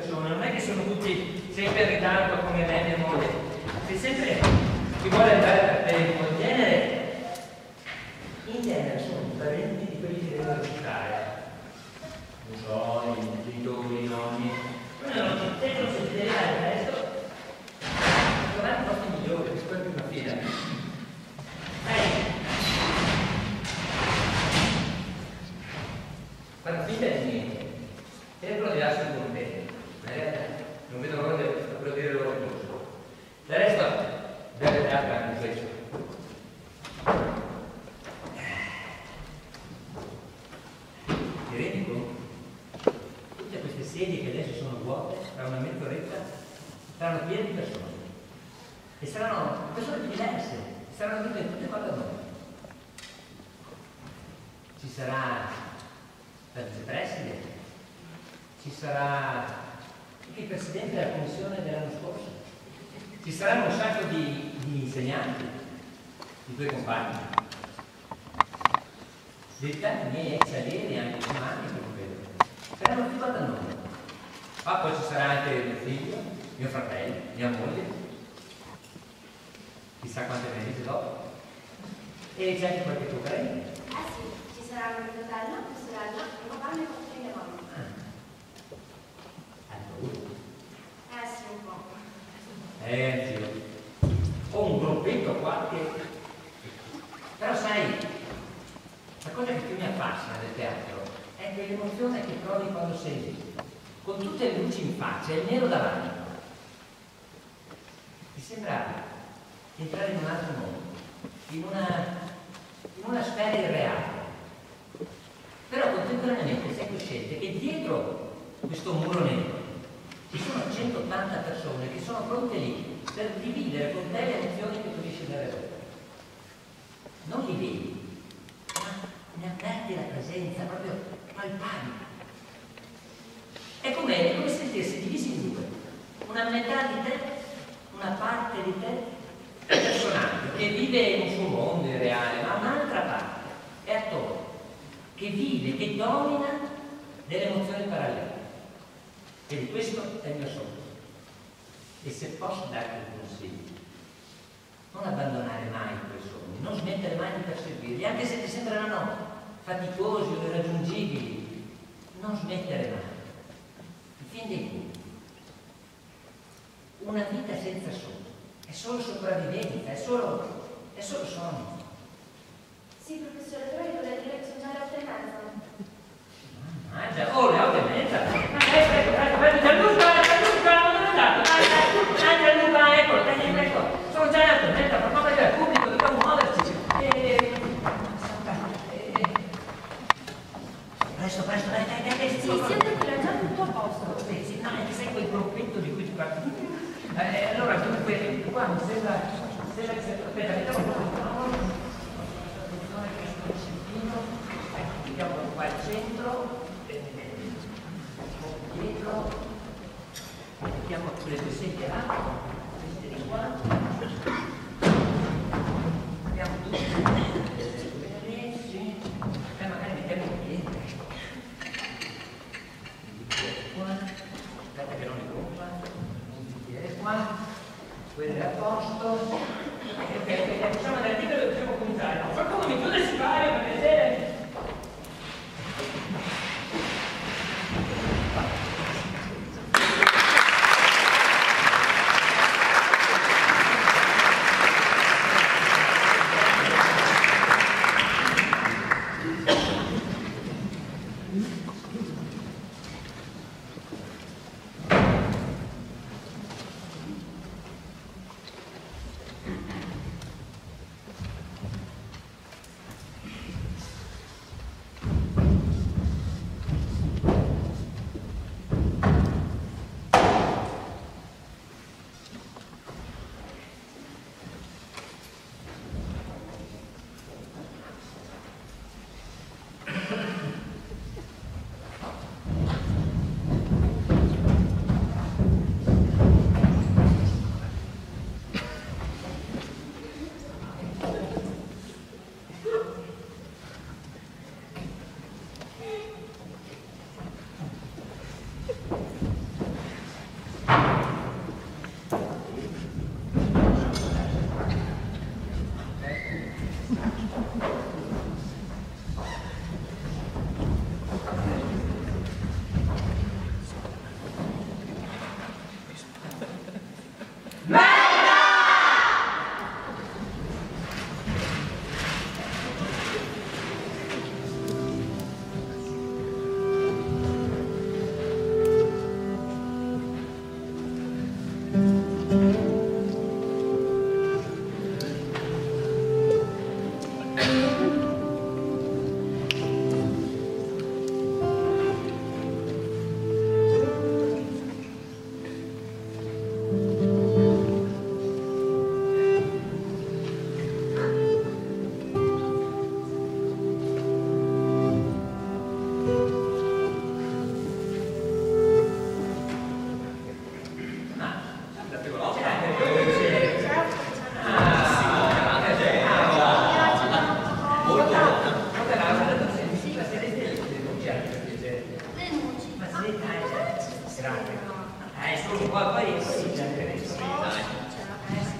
persone, non è che sono tutti sempre in ritardo come me e mia moglie. Se sempre chi vuole andare per tempo, in genere sono parenti di quelli che devono aiutare. Non so, i genitori, i nonni. Non tengono se ti arrivare il resto, trovare i posti migliori, che poi più una fila. Fanno finta di niente, tengono di darsi un contento. Non vedo l'ora di applaudire il loro corso. Del resto, deve dare anche questo. Ti rendi conto? Tutte queste sedie che adesso sono vuote, tra una mezz'oretta, saranno piene di persone. E saranno persone più diverse, saranno venute tutte qua da noi. Ci sarà il vicepresidente, ci sarà anche il presidente della commissione dell'anno scorso, ci saranno un sacco di insegnanti, di tuoi compagni, di tanti miei ex allievi, anche umani, che non vedo, saranno tutti qua da noi. Ah, poi ci sarà anche mio figlio, mio fratello, mia moglie, chissà quante venite dopo, e c'è anche qualche tuo parente. Sì, ci sarà mio fratello, mia sorella, mio papà e mio fratello e mia mamma. Sì, un po'. Zio. Ho un gruppetto qua che... Però sai, la cosa che più mi affascina del teatro è quell'emozione che provi quando sei lì, con tutte le luci in faccia e il nero davanti. Ti sembra entrare in un altro mondo, in una sfera irreale. Però contemporaneamente sei cosciente che dietro questo muro nero ci sono 180 persone che sono pronte lì per dividere con te le emozioni che tu riesci a dare loro. Non li vedi, ma ne avverti la presenza proprio palpabile. È come sentirsi divisi in due. Una metà di te, una parte di te è un personaggio che vive in un suo mondo irreale, ma un'altra parte è attore, che vive, che domina delle emozioni parallele. E questo è il mio sogno. E se posso darti un consiglio, non abbandonare mai i tuoi sogni, non smettere mai di perseguirli, anche se ti sembrano faticosi o irraggiungibili, non smettere mai. In fin dei conti, una vita senza sogni è solo sopravvivenza, è solo sogno. Sì, professore, però io vorrei dire che sono già le 8:30. Mangia, oh, le 8:30. Ma Gianluca, non è andato. Gianluca, ecco, sono già le 8:30, per favore, del pubblico, dobbiamo muoverci. Presto, dai. Sì, siete qui, è già tutto a posto. Sì, no, è che sei quel gruppetto di cui ti parli. Allora, dunque, qua mi sembra che aspetta, vediamo vediamo qua al centro, dietro, mettiamo quelle due sedie là, queste di qua, abbiamo tutti, sì, magari mettiamo in piedi, qua, aspetta che non li compra, un bicchiere qua, quello è a posto, ok, possiamo andare libero e possiamo cominciare. Qualcuno mi chiude il sipario per vedere.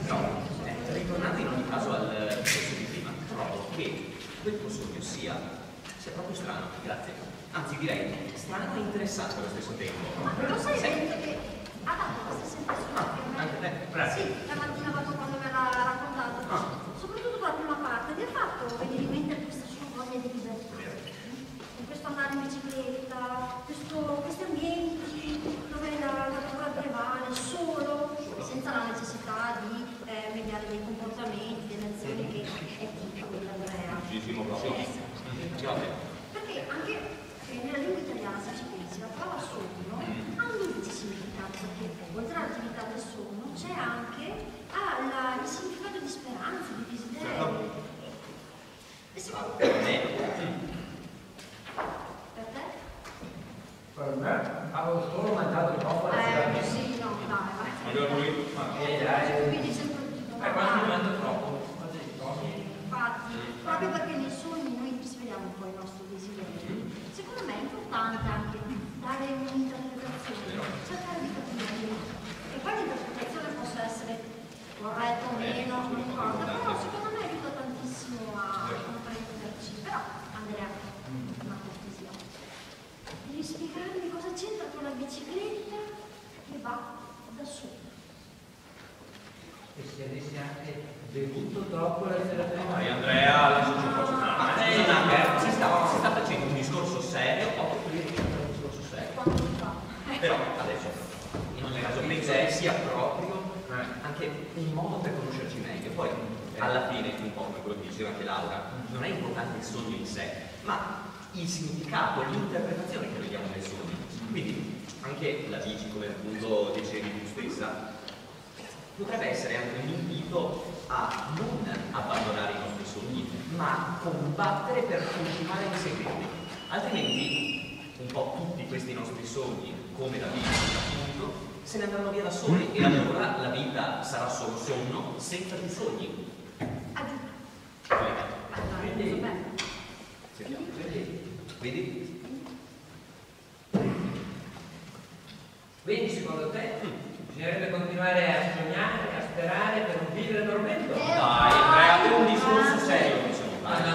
Insomma, poi ritornando in ogni caso al discorso di prima, trovo che quel tuo sogno sia proprio strano, grazie. Anzi direi strano e interessante allo stesso tempo. Ma lo sai che ha dato questa sensazione? Anche te? Sì, la mattina quando me l'ha raccontato. Soprattutto la prima parte, mi ha fatto venire in mente questa sua voglia di libertà. Questo andare in bicicletta, questi ambienti dove la natura prevale solo, senza la necessità di mediare dei comportamenti, delle azioni che è tipico dell'Andrea. Perché anche nella lingua italiana, se ci pensi, la parola sonno ha un duplice significato, perché oltre all'attività del sonno c'è anche il significato di speranza, di desiderio. E secondo te? Per te? per me avevo solo mangiato troppo la sera. Sì, no, dai, vai. Quindi sempre quando mi mangio troppo. Infatti, proprio perché nei sogni noi risveliamo un po' il nostro desiderio, secondo me è importante anche dare un'interpretazione, cercare di capire. E poi l'interpretazione possa essere corretta o meno, non importa, però secondo me aiuta tantissimo a comprenderci. Però, Andrea, una cortesia. Devi spiegarmi cosa c'entra con la bicicletta che va da sola. E se avessi anche bevuto troppo la sera prima. Dai Andrea, adesso ci posso andare. Si sta facendo un discorso serio, proprio qui un discorso serio. Però adesso, in ogni caso, penso che sia proprio anche un modo per conoscerci meglio. Poi, alla fine, un po' come quello che diceva anche Laura, non è importante il sogno in sé, ma il significato, l'interpretazione che vediamo nel sogno. Quindi, anche la bici, come appunto dicevi tu stessa, potrebbe essere anche un invito a non abbandonare i nostri sogni, ma combattere per continuare a inseguirli. Altrimenti, un po' tutti questi nostri sogni, come la vita, appunto, se ne andranno via da soli e allora la vita sarà solo sonno senza più sogni. Vedi? Quindi secondo te bisognerebbe continuare a sognare, a sperare per non vivere dormendo? Dai, Andrea, per un discorso serio bisogna fare. No.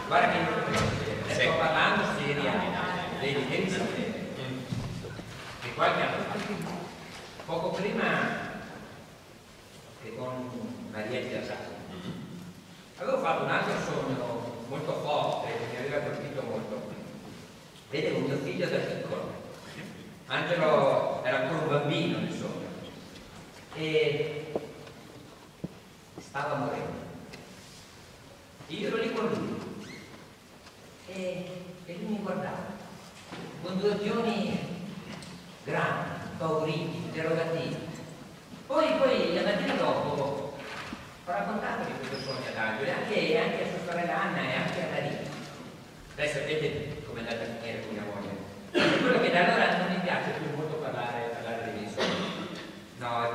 Guarda che io sto parlando seriamente. Devi sapere che qualche anno fa, poco prima che con Marietta Sacco, avevo fatto un altro sogno molto forte che mi aveva colpito molto. Vedevo mio figlio da piccolo. Angelo era ancora un bambino, insomma, e stava morendo. Io ero lì con lui e lui mi guardava con due occhioni grandi, pauriti, interrogativi. Poi la mattina dopo ho raccontato di questo sogno ad Angelo, e anche a sua sorella Anna e anche a Marina. Lei sapete come è andata a finire con mia moglie. È quello che da allora non mi piace più molto parlare dei miei sogni. No, e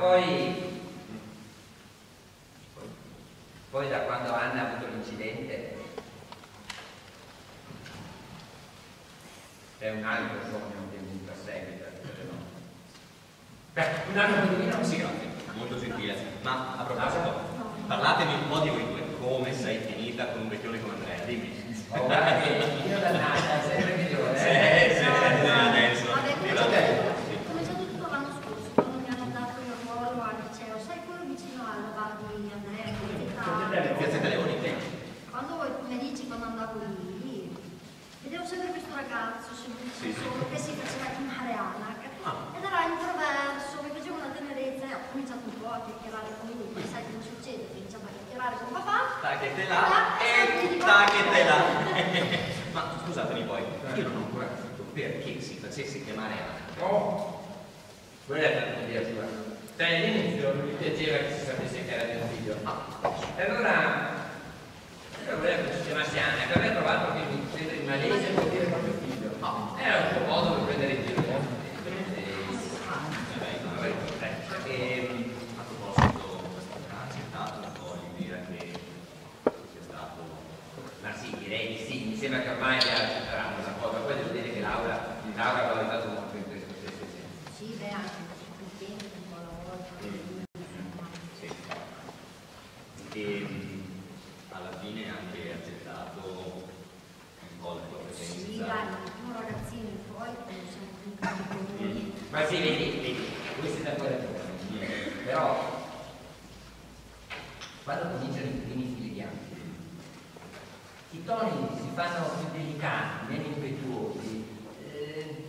poi da quando Anna ha avuto l'incidente è un altro sogno che mi perseguita. Beh, un altro pochino. Sì, grazie, molto gentile. Ma a proposito, parlatemi un po' di voi due. Come sei finita con un vecchione come Andrea? Dimmi. Oh, guarda che io dannata, sempre migliore. Adesso. Come già tutto l'anno scorso, quando mi hanno dato il ruolo al liceo, sai quello vicino alla bar di Andrea, Piazzetta Leoni, che? quando voi mi dici quando andavo lì, vedevo sempre questo ragazzo solo che si faceva chiamare Anac ed era introverso, mi faceva una tenerezza e ho cominciato un po' a chiacchierare con lui, poi sai come succede, cominciamo a chiacchierare con papà. Tachetela e tachetela. Ma scusatemi poi, io non ho ancora capito perché si facesse chiamare Anac. Oh, quella è la mia sua. All'inizio mi piaceva che si sapesse che era mio figlio. E allora voleva che si chiamasse Anna, che aveva trovato che mi sembra in malese vuol dire proprio figlio. Era un suo modo per prendere in giro. A proposito, ha accettato un po' l'idea che sia stato. Ma sì, direi di sì, mi sembra che ormai abbia accettato una cosa, poi devo dire che Laura ha valutato molto in Ma sì, vedi, voi siete ancora giovani, però quando cominciano i primi fili bianchi, i toni si fanno più delicati, meno impetuosi,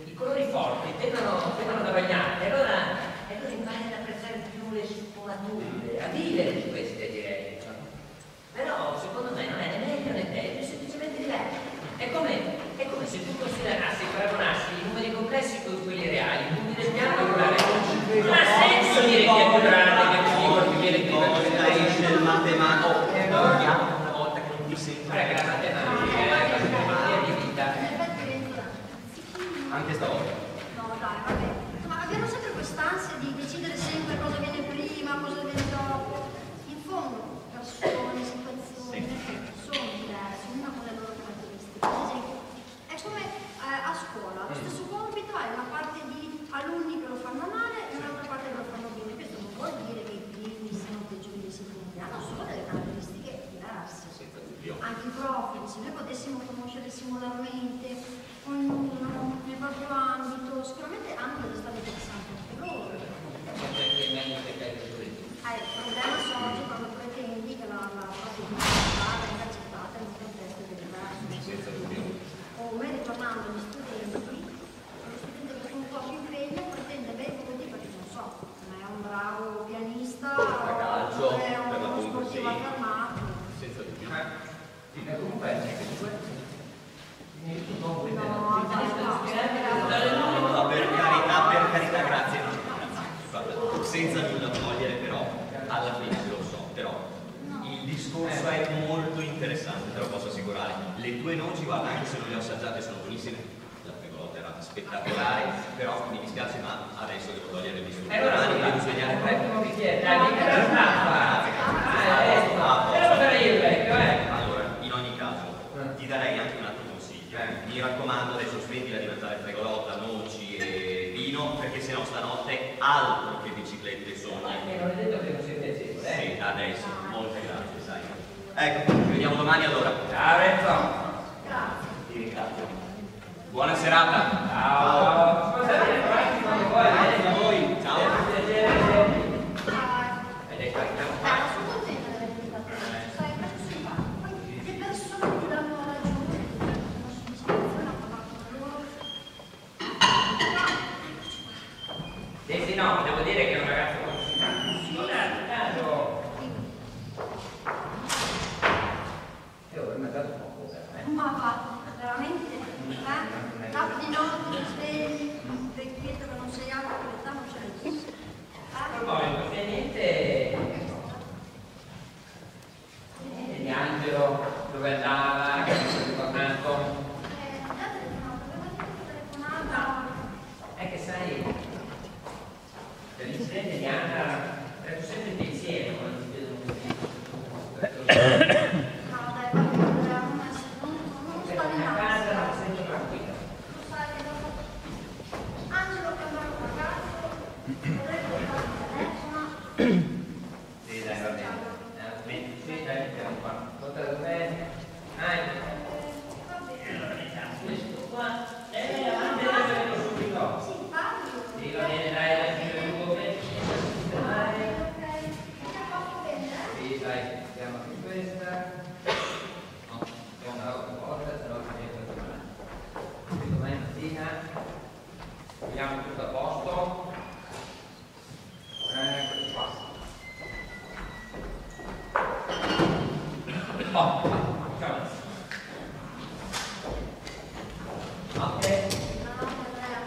i colori forti tendono ad abbagliarti, allora impari ad apprezzare più le sfumature, a vivere su queste, direi. Però secondo me non è né meglio né peggio, è semplicemente diverso. È come se tu considerassi, paragonassi i numeri complessi con quelli reali, i numeri del piano regolare. Non ha senso dire che è più grande, che è più piccolo, che viene prima. Esce il matematico, una volta che non ti sento. Guarda che la matematica è la filosofia di vita. Anche stavolta. No, dai, vabbè. Ma abbiamo sempre quest'ansia di decidere sempre cosa viene prima, cosa viene dopo. In fondo, persone, situazioni, sono diverse, ognuno con le loro caratteristiche. Ad esempio, è come a scuola, lo stesso compito hai una parte di alunni che lo fanno male e un'altra parte che lo fanno bene. Questo non vuol dire che i primi siano peggiori dei secondi, hanno solo delle caratteristiche diverse. Anche i profili, se noi potessimo conoscere singolarmente ognuno nel proprio ambito, sicuramente hanno delle storie interessanti anche loro. Il problema sorge quando pretendi che la propria identità venga accettata in un contesto diverso. Come ritornando agli studenti, lo studente che con un po' più impegno pretende bei voti perché non so, non è un bravo pianista o è uno sportivo affermato. Senza dubbio. Comunque, per carità, grazie. Guarda, senza nulla togliere, però alla fine lo so, però il discorso è molto interessante, te lo posso assicurare. Le tue noci, guarda, anche se non le ho assaggiate, sono buonissime. La pregolotta era spettacolare, però mi dispiace, ma adesso devo togliere il discorso. allora devo svegliare un prendimo un bicchiere, dai, mica la tappa. Però sarei io il vecchio, Allora, in ogni caso, ti darei anche un altro consiglio. Mi raccomando, adesso smettila di mangiare fregolotta, noci e vino, perché sennò stanotte altro che biciclette sogni. non è detto che non sia piacevole, Sì, adesso, molte grazie, sai. Ecco, ci vediamo domani allora. Ciao Renzo. Grazie. Ti ringrazio. Buona serata. Ciao. Scusa, vieni avanti quando vuoi, A voi, ciao. Sono contenta di aver invitato te, sai, perché sono simpatico. Poi le persone ti danno ragione, ti danno una soddisfazione a parlare con loro. Sì, no, devo dire che è un ragazzo qualificato. Non è un caso. Io ho mangiato poco, Ma va, veramente? Tappo di notte, svegli, un vecchietto che non sei altro che l'età non ce l'hai. A proposito, c'è niente di Angelo, dove andava, che mi sono ritornato. È che sai, per l'incidente di Anna, resto sempre il pensiero quando ti vedono così. No, dai, non sta di A casa non male. sento tranquillo. Lo sai che dopo Angelo che andava a ragazzo, vorrei portare il telefono. Sì, dai, va bene. Sì, dai, mettiamo qua. Portala bene. Dai. Va bene. Allora mettiamo questo qua. Avanti, adesso vengo subito. Sì, parli. Sì, va bene, dai, adesso io vengo bene. Dai. Ok. Ti ha fatto bene, Sì, dai, mettiamo anche questa. No, mettiamo un'altra volta, se no viene per domani. Domani mattina vediamo tutto a posto. Eccoci qua. Oh, ciao. Ok. No, Andrea.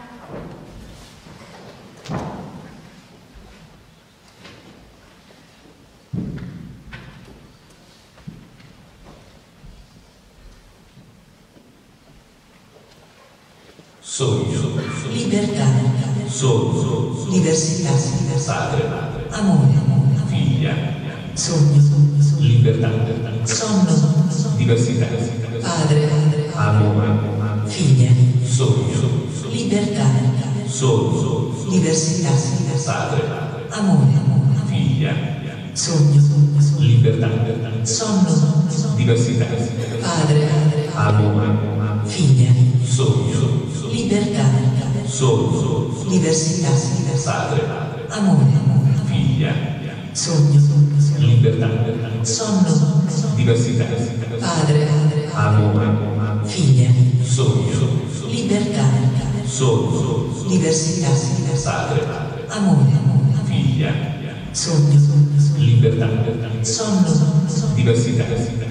Sogno, libertà, sogno, diversità, padre, amore, figlia, sogno, libertà, sonno, diversità, padre, amore, figlia, sogno, libertà, sogno, diversità, padre, amore, figlia, sogno, libertà, sonno, diversità, padre, amore, figlia, sogno, libertà, sogno, diversità, padre, amore, figlia, sogno, libertà, sonno, diversità, padre, amore, figlia, sogno, libertà, sogno, diversità, padre, amore, figlia, sogno, libertà, sonno, diversità,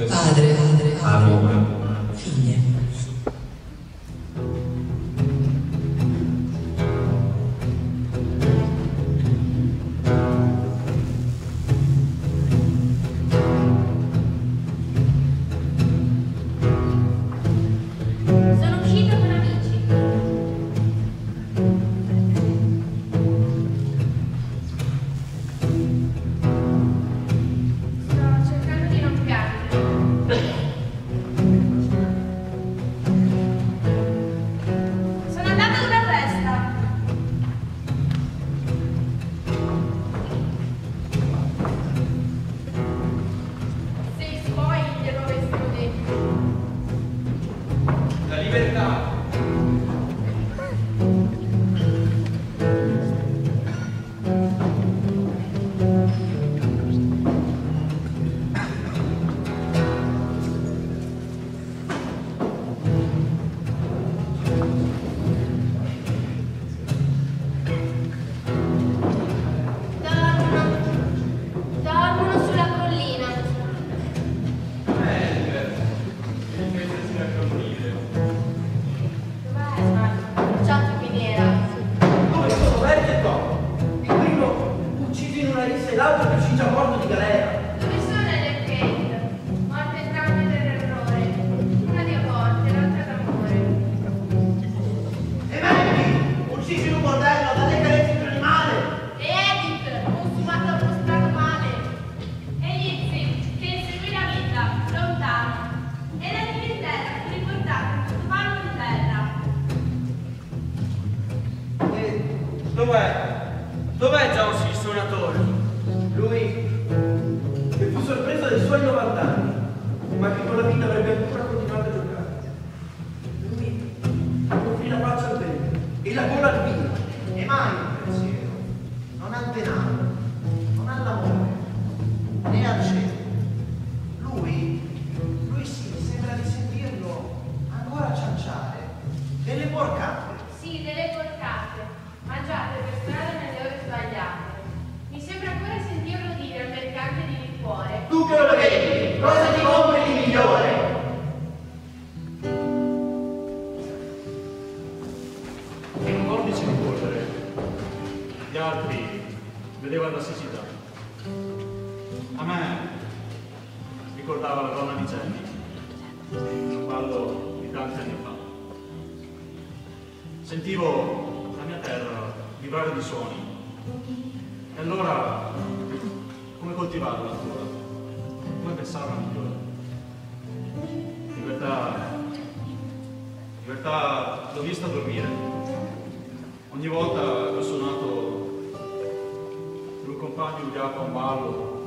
padre, amore, figlia. Dov'è John il suonatore? Lui che fu sorpreso dai suoi 90 anni, ma che con la vita avrebbe ancora continuato a giocare. Lui offrì la faccia al vento e la gola al vino, e mai un pensiero, non al denaro, non all'amore, né al cielo. Lui sì, sembra di sentirlo ancora cianciare delle porcate. Sì, delle porcate, mangiate per strada nelle ore sbagliate. Mi sembra ancora sentirlo dire al mercante di liquore: Tu che lo vedi, cosa ti compri di migliore? In un vortice di polvere, gli altri vedevano la siccità. A me ricordava la donna di Jenny, un ballo di tanti anni fa. Sentivo la mia terra vibrare di suoni. E allora, come coltivarla ancora? Come pensarla migliore? Libertà l'ho vista dormire. Ogni volta che ho suonato per un compagno ubriaco a un ballo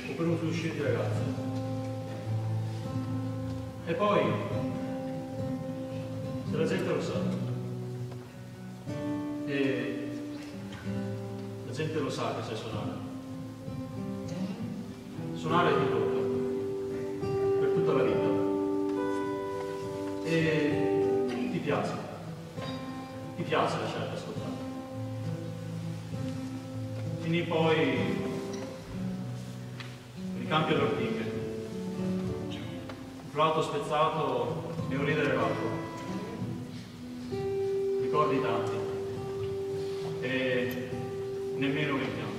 o per un fluscire di ragazze. E poi, se la gente lo sa, e la gente lo sa che sai suonare. Suonare ti tocca per tutta la vita e ti piace lasciarti ascoltare. Finì poi nei campi all'ortiche, un flauto spezzato e un ridere rotto. Ricordi tanti e nemmeno che pianto.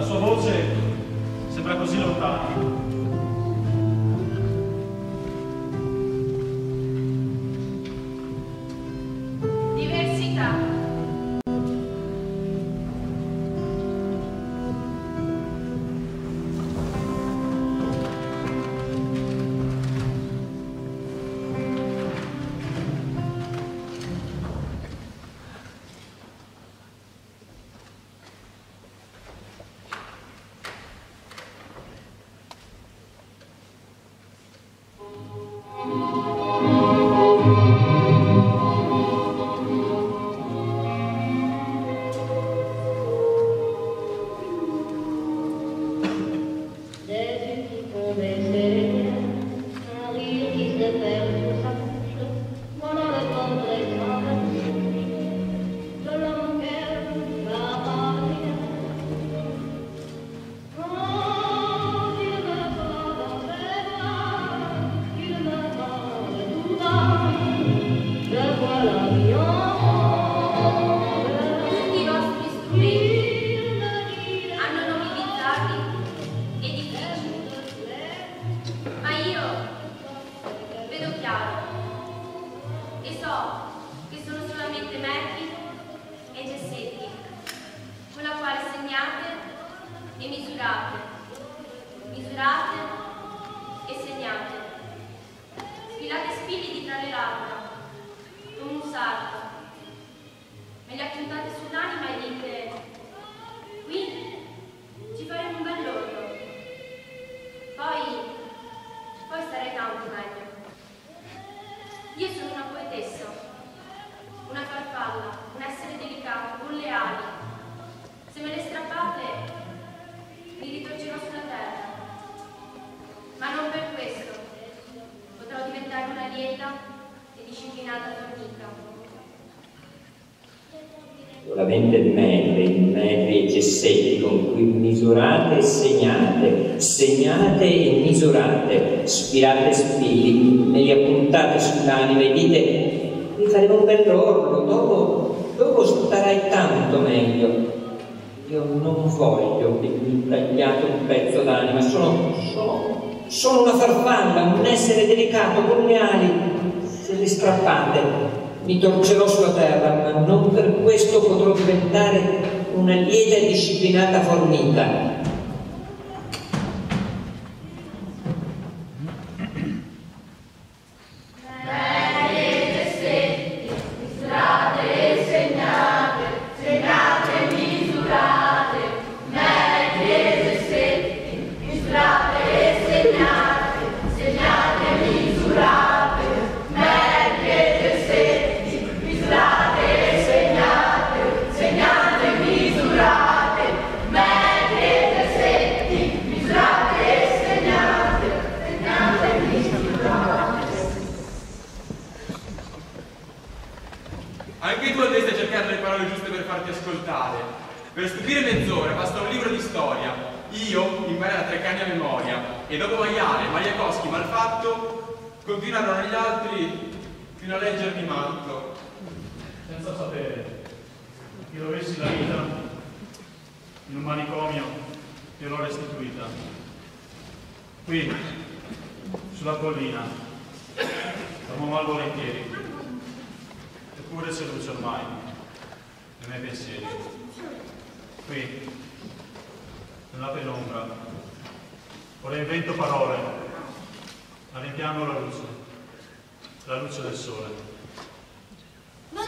sua voce sembra così lontana. Diversità. Solamente metri e gessetti con cui misurate e segnate e misurate, spirate spilli, me li appuntate sull'anima e dite mi faremo un bell'orlo, dopo starai tanto meglio. Io non voglio che mi tagliate un pezzo d'anima, sono una farfalla, un essere delicato con le ali. Se le strappate mi torcerò sulla terra, ma non per questo potrò diventare una lieta e disciplinata formica. Anche tu andresti a cercare le parole giuste per farti ascoltare. Per stupire mezz'ora basta un libro di storia. Io imparai a 3 cani a memoria e dopo Maiale, Majakovskij, Malfatto continuarono gli altri fino a leggermi matto. Senza sapere che dovessi la vita in un manicomio che l'ho restituita. Qui, sulla collina, siamo mal volentieri. Eppure c'è luce ormai nei miei pensieri. Qui, nella penombra, ora invento parole, ma rimpiango la luce del sole. Ma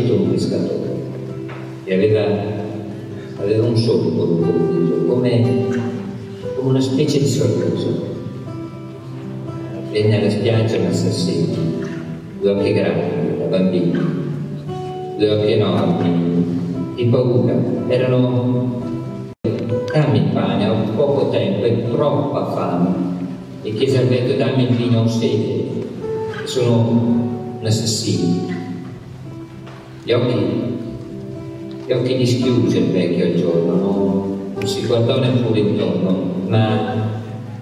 scelto un pescatore e aveva un solco lungo il viso, come una specie di sorriso. Venne alla spiaggia un assassino, 2 occhi grandi, da bambino, 2 occhi enormi, di paura. Erano: dammi il pane, ho poco tempo e troppa fame. E chiese al vecchio: dammi il vino, ho sete. Sono un assassino. Gli occhi gli schiuse il vecchio al giorno, non si guardò neppure intorno, ma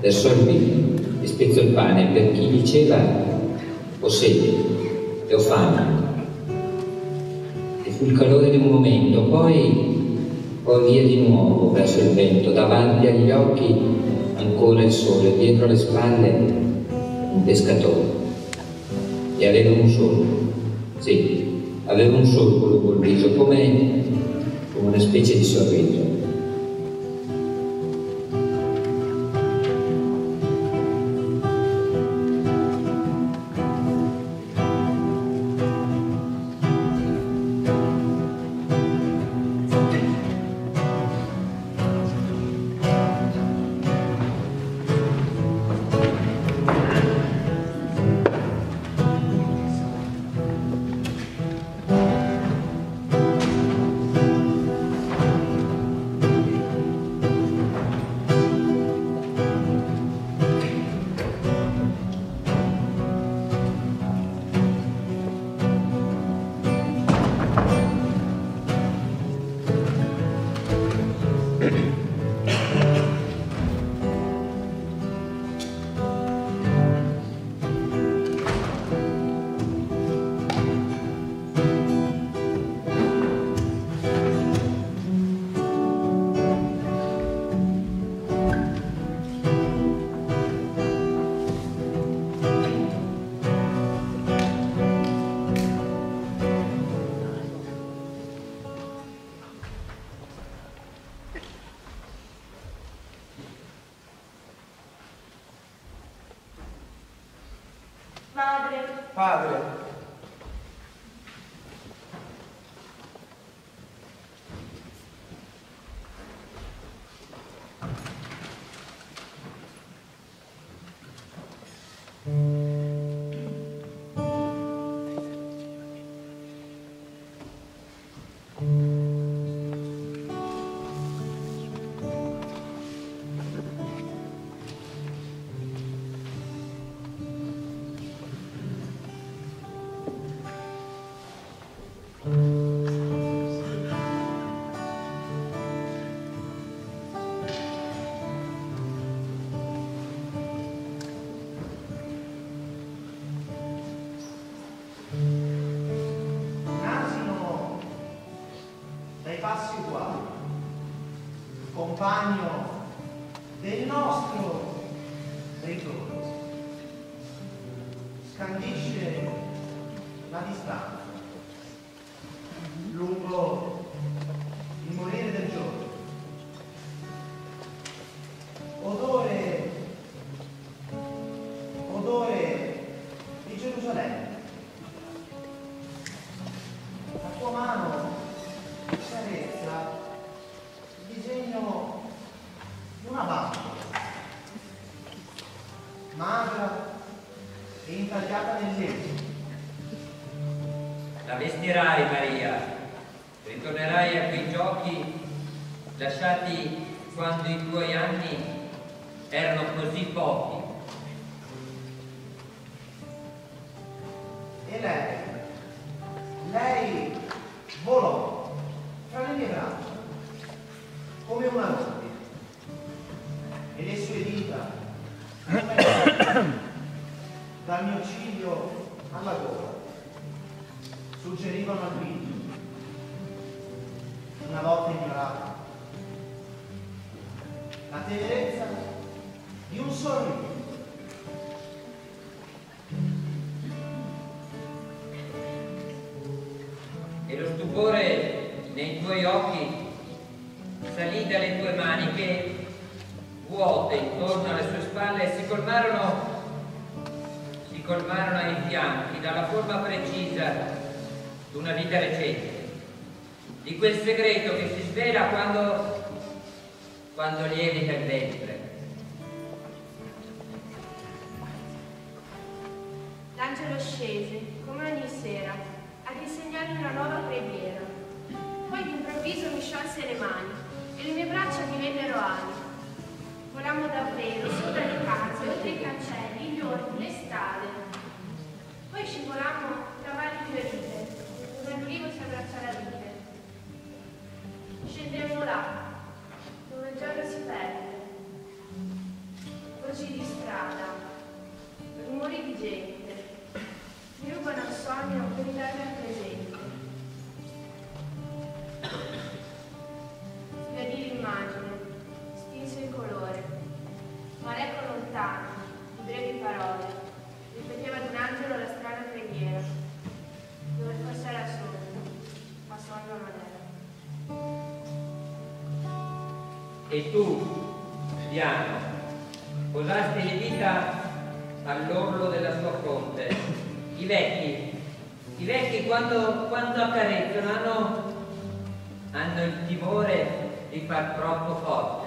versò il vino e spezzò il pane per chi diceva: ho sete e ho fame. E fu il calore di un momento, poi via di nuovo verso il vento, davanti agli occhi ancora il sole, dietro le spalle un pescatore. E aveva un solco, sì, aveva un solco lungo il viso, come una specie di sorriso. Padre. Passi uguali, compagno del nostro ritorno, scandisce la distanza lungo il morire del giorno, odore di Gerusalemme, la tua mano carezza il disegno di una bambola magra e intagliata nel legno. La vestirai, Maria, ritornerai a quei giochi lasciati quando i tuoi anni erano così pochi. E lei volò tra le mie braccia come una rondine e le sue dita come dal mio ciglio alla gola suggerivano al viso una volta ignorata la tenerezza di un sorriso. E lo stupore nei tuoi occhi salì dalle tue mani che, vuote intorno alle sue spalle, si colmarono ai fianchi dalla forma precisa d'una vita recente, di quel segreto che si svela quando lievita il ventre. L'angelo scese, come ogni sera, ad insegnarmi una nuova preghiera. Poi d'improvviso mi sciolse le mani e le mie braccia divennero ali. Volammo davvero sopra le case, oltre i cancelli, gli orti, le strade. Poi scivolammo tra valli fiorite, dove l'ulivo si abbraccia alla vite. Scendemmo là, dove il giorno si perde. Voci di strada, rumori di gente, mi rubano il sogno per ridarmi al presente. Sgradì l'immagine, stinse il colore, ma l'eco lontano, di brevi parole, ripeteva ad un angelo la strana preghiera, dove forse era sogno, ma sogno non era. E tu, Diana, posasti le dita all'orlo della sua fronte. I vecchi quando accarezzano hanno il timore di far troppo forte.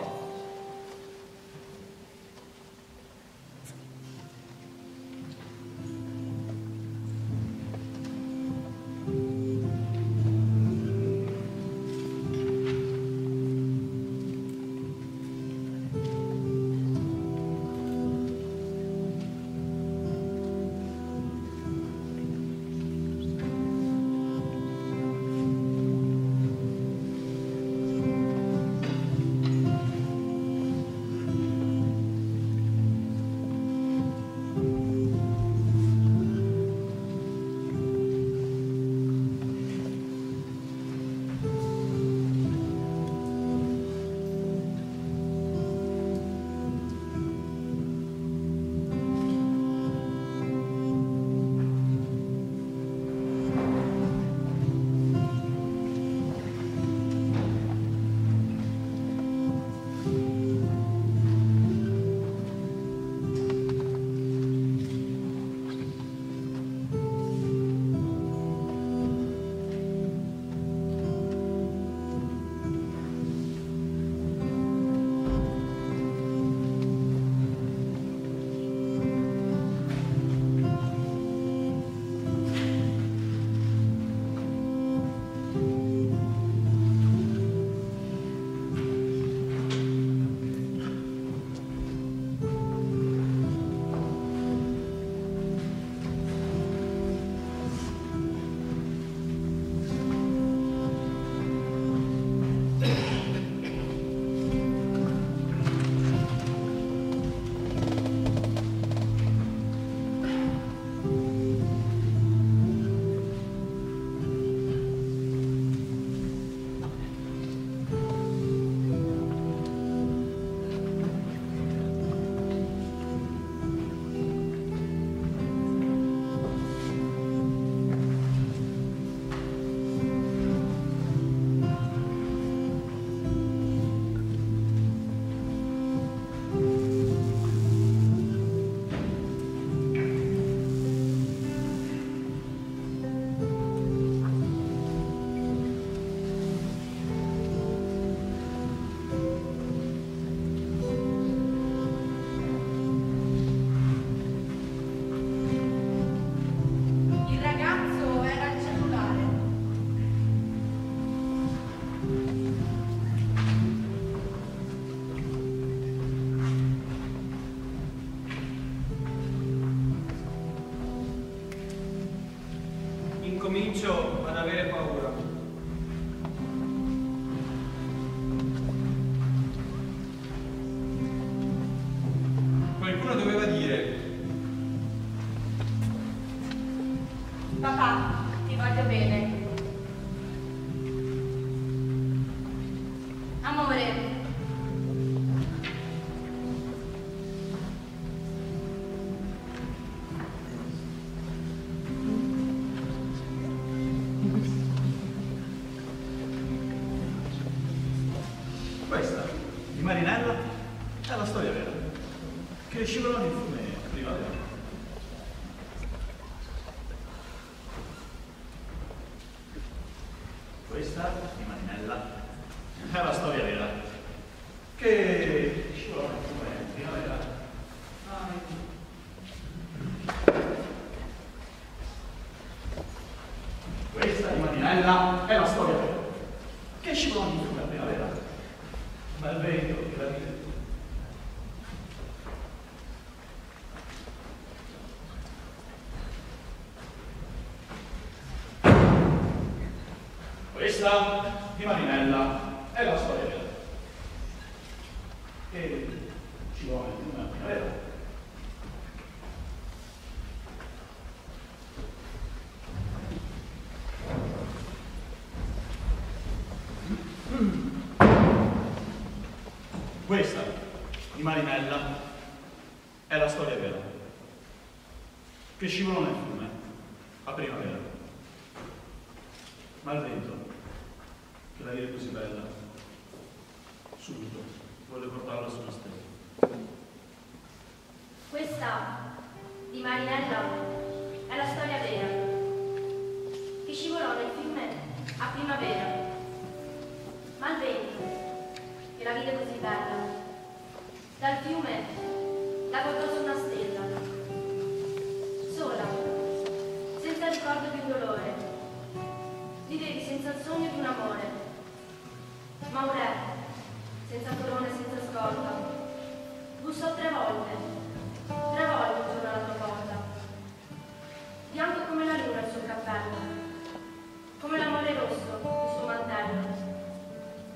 Incomincio ad avere paura. Qualcuno doveva dire: Papà, ti voglio bene. Amore. Questa, di Marinella, è la storia vera, che scivolò nel fiume primavera. Marinella è la storia vera. Che scivolano in fiume a primavera, ma il vento che la vita. Questa di Marinella è la storia vera. Che ci vuole in fiume a primavera. Questa di Marinella è la storia vera, che scivolò nel fiume a primavera, ma il vento, che la vita è così bella, subito vuole portarla su una stella. Questa di Marinella è la storia vera, che scivolò nel fiume a primavera, ma il vento, che la vide così bella, dal fiume la portò su una stella, sola, senza ricordo di un dolore, vivevi senza il sogno di un amore, ma un re, senza corona e senza scorta, bussò 3 volte un giorno alla tua porta, bianco come la luna il suo cappello, come l'amore rosso il suo mantello.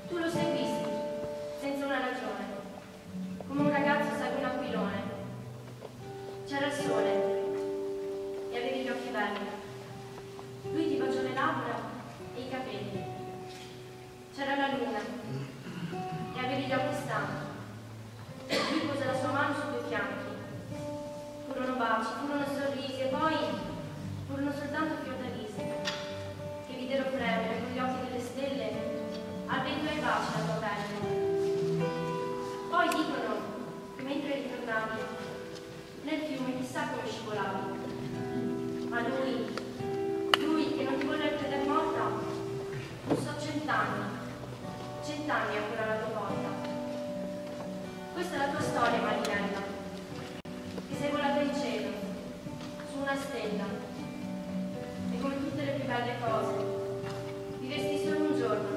Tu lo seguisti, senza una ragione, come un ragazzo segue un aquilone. C'era il sole e avevi gli occhi belli. Lui ti baciò le labbra e i capelli. C'era la luna e avevi gli occhi stanchi. Lui pose la sua mano sui tuoi fianchi. Furono baci, furono sorrisi e poi furono soltanto fiordalisi che videro fremere con gli occhi delle stelle al vento e ai baci la tua pelle. Poi dicono che mentre ritornavi nel fiume chissà come scivolavi, ma lui che non ti volle credere morta, bussò 100 anni ancora alla tua porta. Questa è la tua storia, Marinella, che sei volata in cielo, su una stella, e come tutte le più belle cose, vivesti solo un giorno,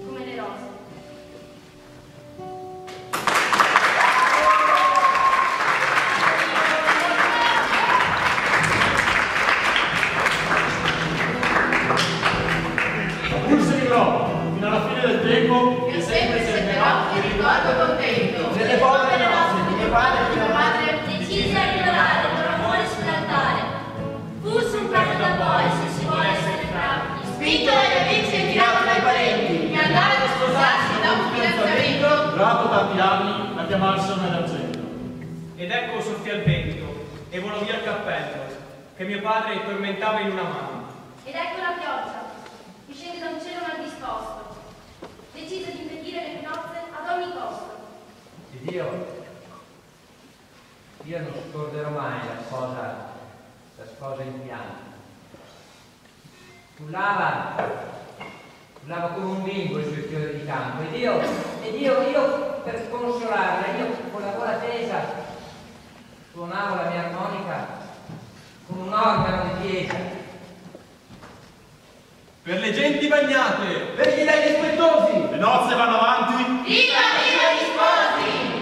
come le rose. Pur seguirò fino alla fine del tempo Io sempre serbero ti ricordo contento. Nelle povere nozze di mio padre e di mia madre, Decise a rivelare il loro amore sull'altare. Fu su un prato da poi, se si vuole essere bravi, spinto dalle amici e tirato dai parenti, e andare a sposarsi da un fidanzamento. durato tanti anni a chiamarsi nell'argento. ed ecco soffia il vento e volò via il cappello che mio padre tormentava in una mano. Ed ecco la pioggia, che scende da un cielo mal disposto, decise di impedire le nozze ad ogni costo. Ed io non scorderò mai la sposa in pianto. Cullava come un bimbo i suoi fiori di campo, ed io per consolarla, io con la gola tesa suonavo la mia armonica con un organo di chiesa. Per le genti bagnate, Per gli dei rispettosi! Le nozze vanno avanti. Viva, viva gli sposi!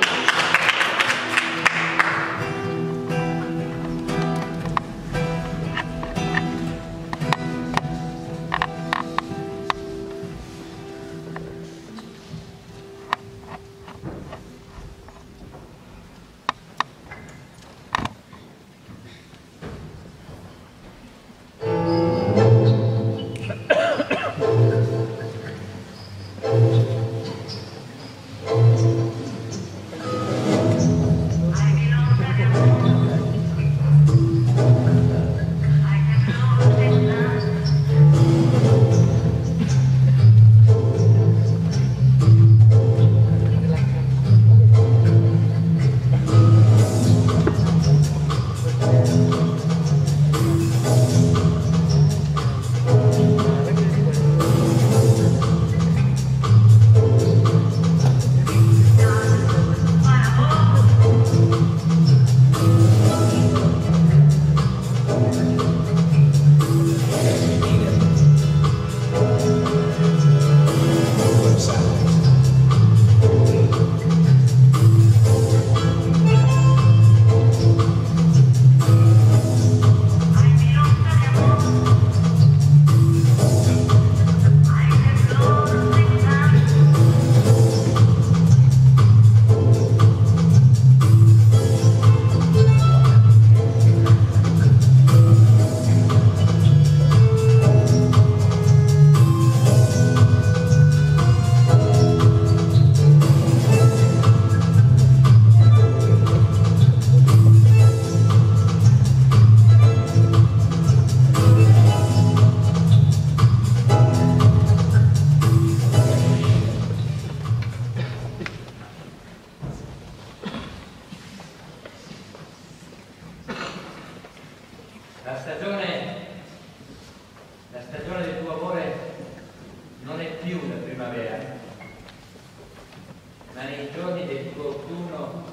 nei giorni del tuo autunno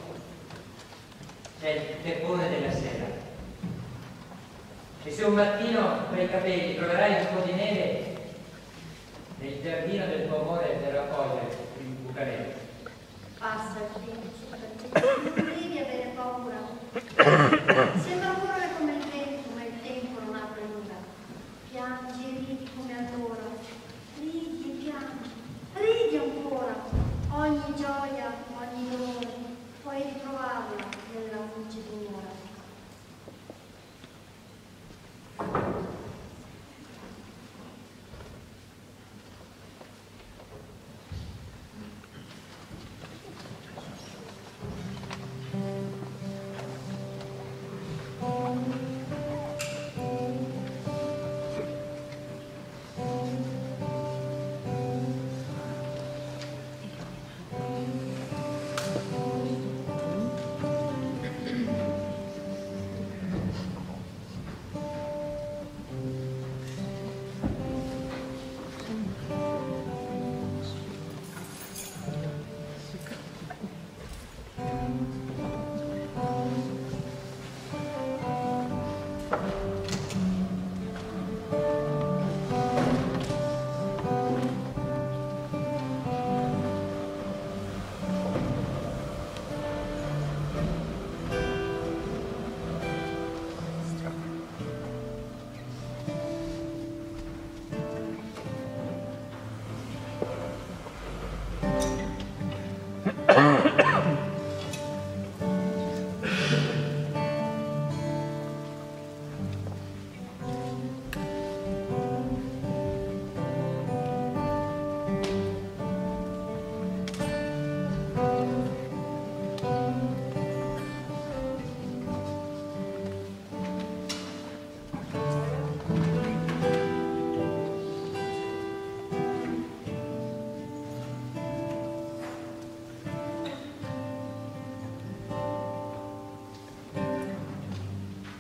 c'è il tepore della sera. E se un mattino per i capelli troverai un po' di neve, nel giardino del tuo amore per raccogliere il bucarello. Passa il tempo, non devi avere paura. Sembra correre come il vento, ma il tempo non apre nulla. Piangi e ridi come allora. Ridi e piangi, ridi ancora. Ogni gioia, ogni dolore, puoi ritrovarla nella voce d'un'ora.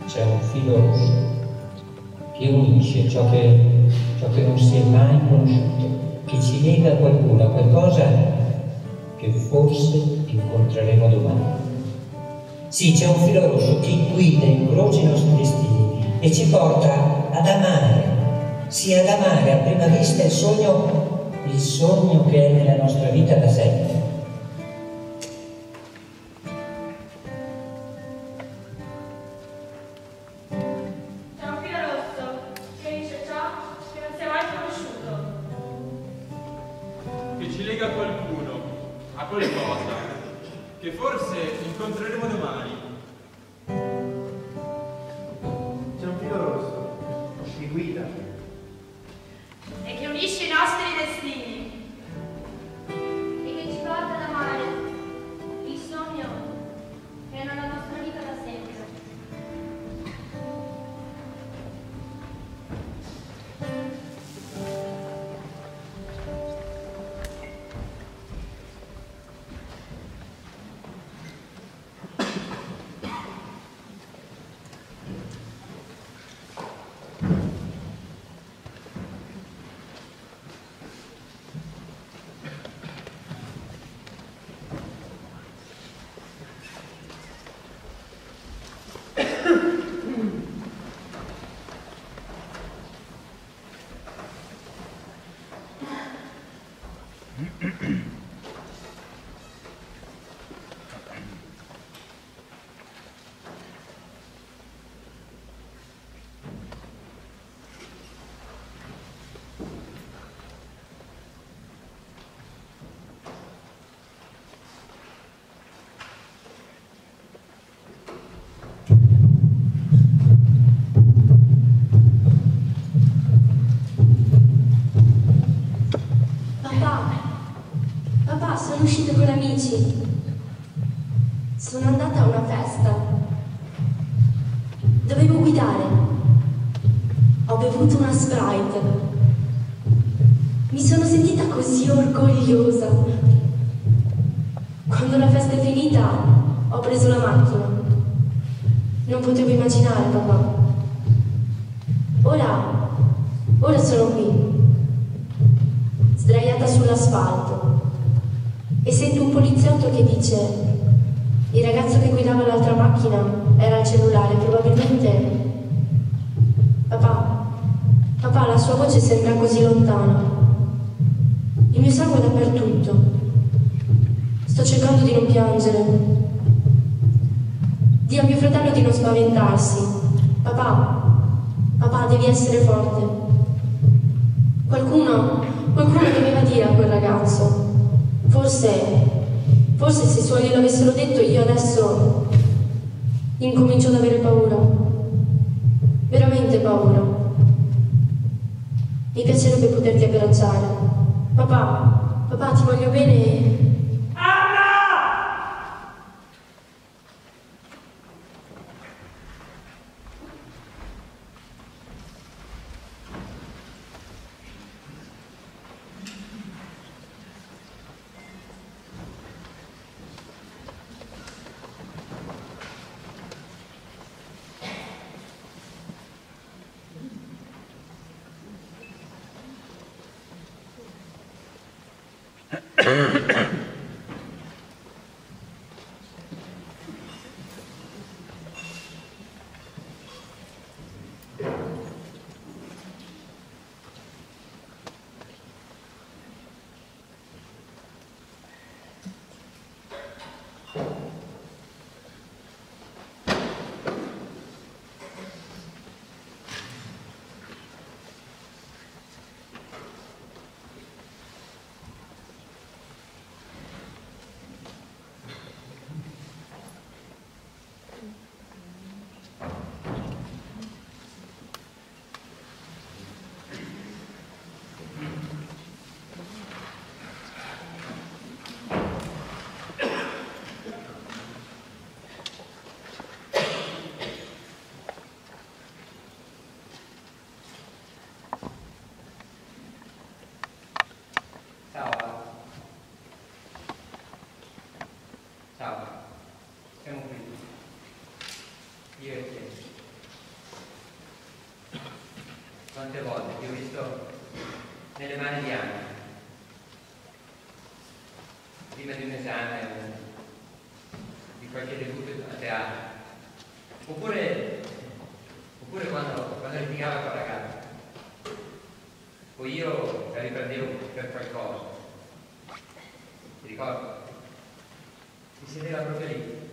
C'è un filo rosso che unisce ciò che non si è mai conosciuto, che ci lega a qualcuno, a qualcosa che forse incontreremo domani. Sì, c'è un filo rosso che guida e incrocia i nostri destini e ci porta ad amare, sì, ad amare a prima vista il sogno che è nella nostra vita da sempre. Che forse incontreremo domani. C'è un filo rosso che guida e che unisce i nostri destini E che ci porta ad amare il sogno che è nella nostra vita da sempre. Papà, sono uscita con amici. Sono andata a una festa. Dovevo guidare. Ho bevuto una Sprite. Mi sono sentita così orgogliosa. Quando la festa è finita, ho preso la macchina. Non potevo immaginare, papà. Ora sono qui, sdraiata sull'asfalto, e sento un poliziotto che dice: il ragazzo che guidava l'altra macchina era al cellulare, probabilmente... Papà, la sua voce sembra così lontana. Il mio sangue è dappertutto. Sto cercando di non piangere. Dì a mio fratello di non spaventarsi. Papà, devi essere forte. Qualcuno doveva dire a quel ragazzo. Forse se i suoi glielo avessero detto, io adesso incomincio ad avere paura. Veramente paura. Mi piacerebbe poterti abbracciare. Papà, ti voglio bene. Ciao, siamo qui, io e te. Quante volte ti ho visto nelle mani di Anna, prima di un esame o di qualche debutto a teatro, oppure quando litigava con la ragazza, o io la riprendevo per qualcosa, ti ricordo? Si sedeva proprio lì,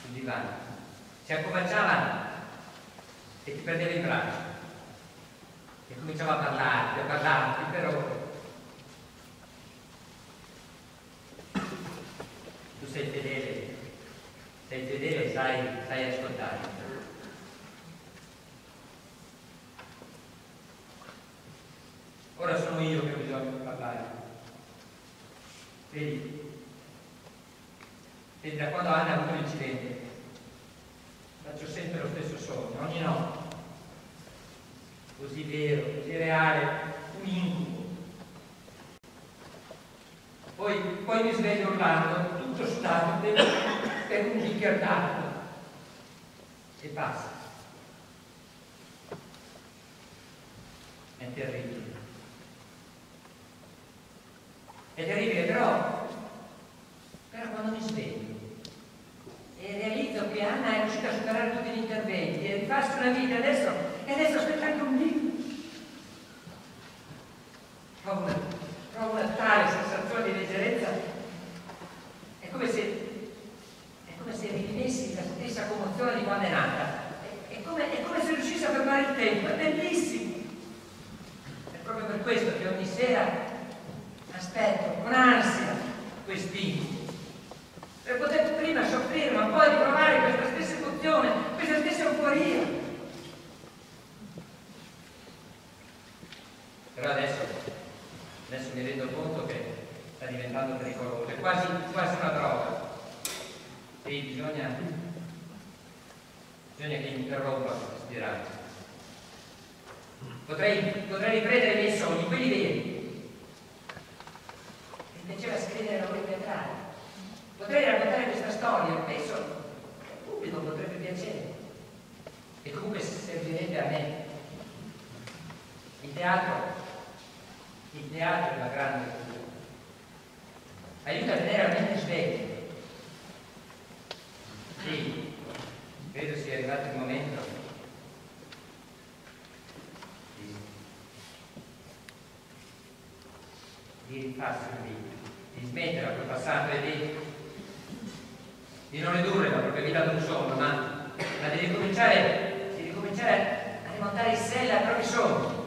sul divano, si accovacciava e ti prendeva in braccio e cominciava a parlarti, però tu sei fedele e sai ascoltare. Ora sono io che ho bisogno di parlare. Vedi? E da quando Anna ha avuto l'incidente faccio sempre lo stesso sogno, ogni notte, così vero, così reale, un incubo. Poi mi sveglio urlando, tutto sudato per un bicchiere d'acqua e basta. È terribile. È terribile, però quando mi sveglio e realizzo che Anna è riuscita a superare tutti gli interventi e rifarsi una vita e adesso aspetta anche un libro. Provo una tale sensazione di leggerezza. È come se rivivessi la stessa commozione di quando è nata. È come se riuscissi a fermare il tempo. È bellissimo. È proprio per questo che ogni sera aspetto con ansia questi per poter prima soffrire, ma poi riprovare questa stessa emozione, questa stessa euforia. Però adesso mi rendo conto che sta diventando pericoloso, è quasi una droga. E bisogna che interrompa questa spirale. Potrei riprendere i miei sogni, quelli veri. Mi piaceva scrivere lavori teatrali. Potrei raccontare questa storia, penso che al pubblico potrebbe piacere e comunque servirebbe a me. Il teatro è una grande cultura. aiuta a tenere la mente sveglia. Sì, credo sia arrivato il momento di rifarsi la vita, di smettere col passato e di non ridurre la propria vita ad un sogno, ma di ricominciare a rimontare in sella ai propri sogni.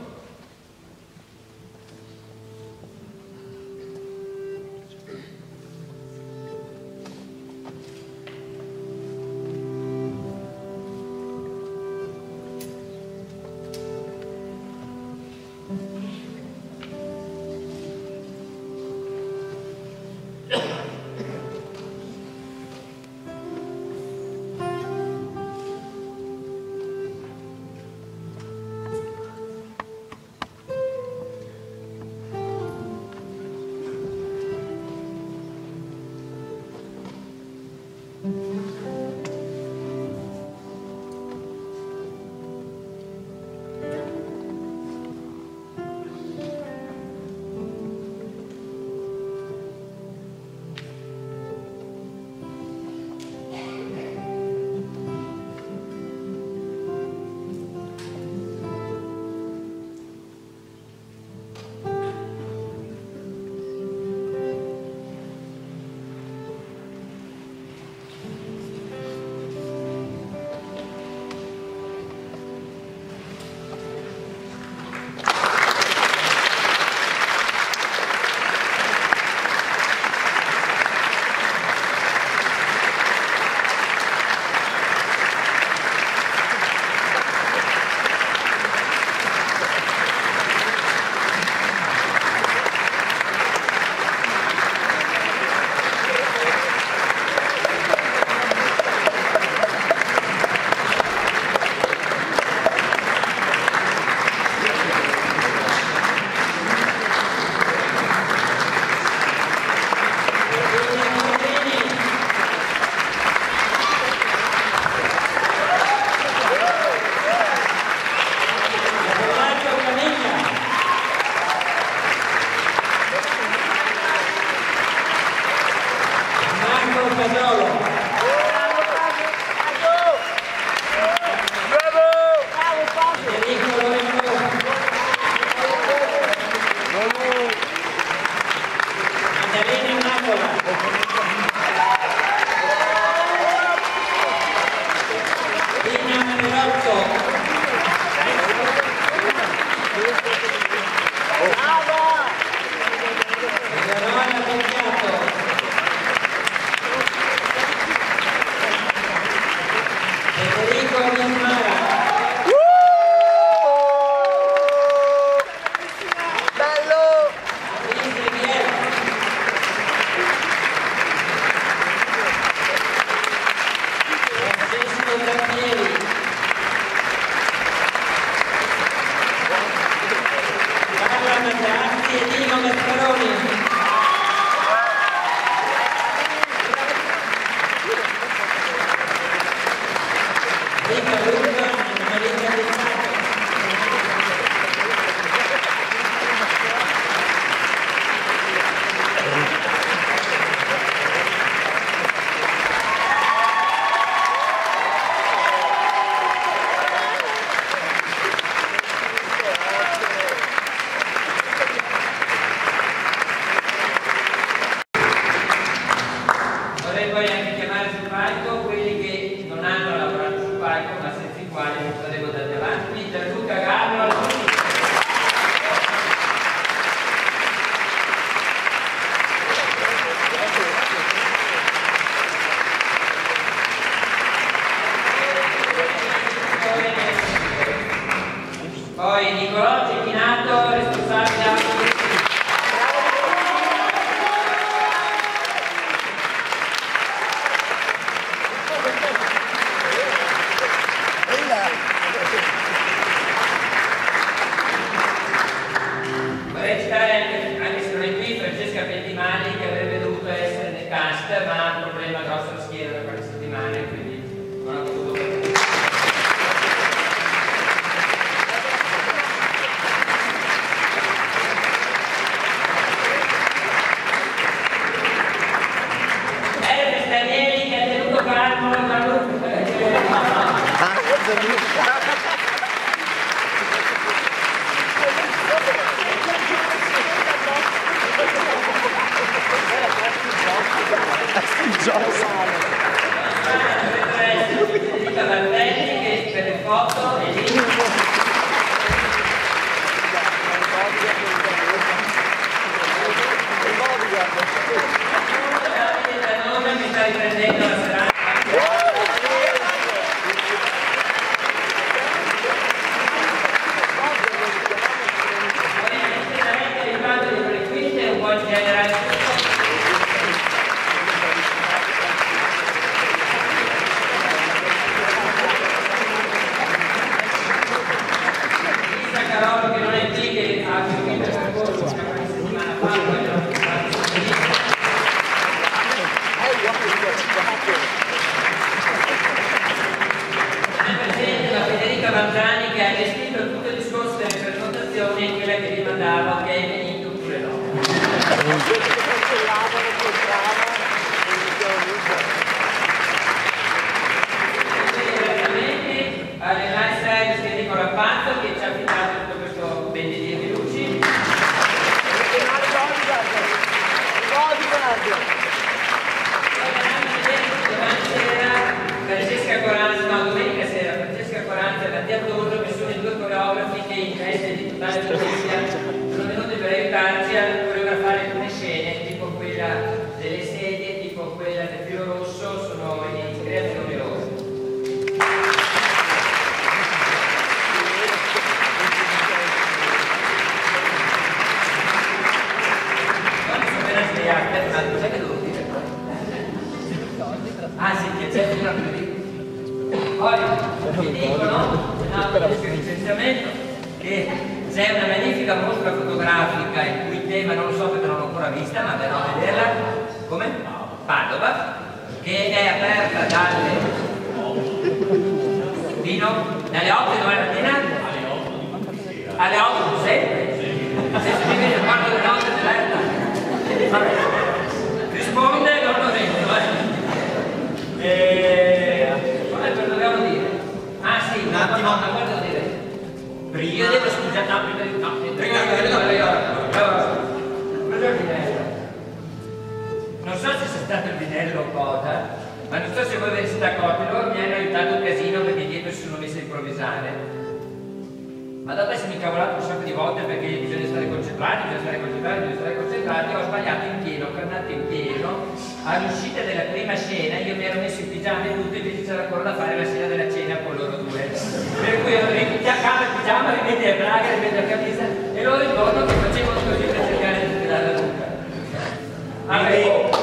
All'uscita della prima scena io mi ero messo in pigiama e tutto, invece c'era ancora da fare la scena della cena con loro due. Per cui ero ripigiama il pigiama, rimetti la braga, rimetti la camisa e loro intorno che facevano così per cercare di tirare la luca.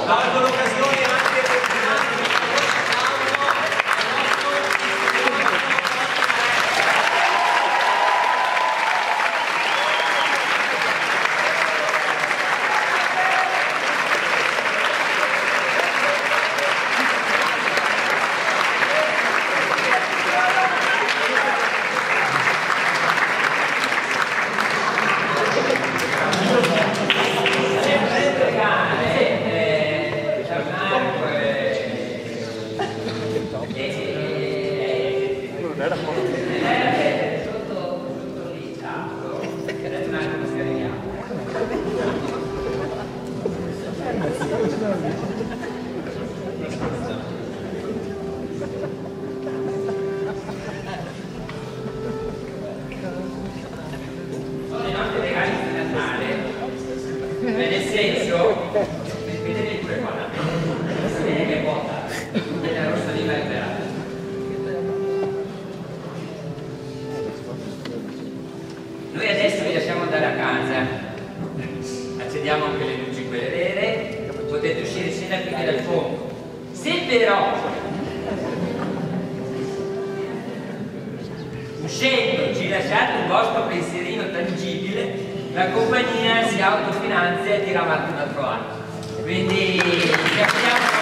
Colgo l'occasione anche per Noi adesso vi lasciamo andare a casa, accendiamo anche le luci quelle vere, potete uscire sia da qui che dal fondo. Se però uscendo ci lasciate un vostro pensierino tangibile, la compagnia si autofinanzia e tira avanti un altro anno. Quindi ci aspettiamo.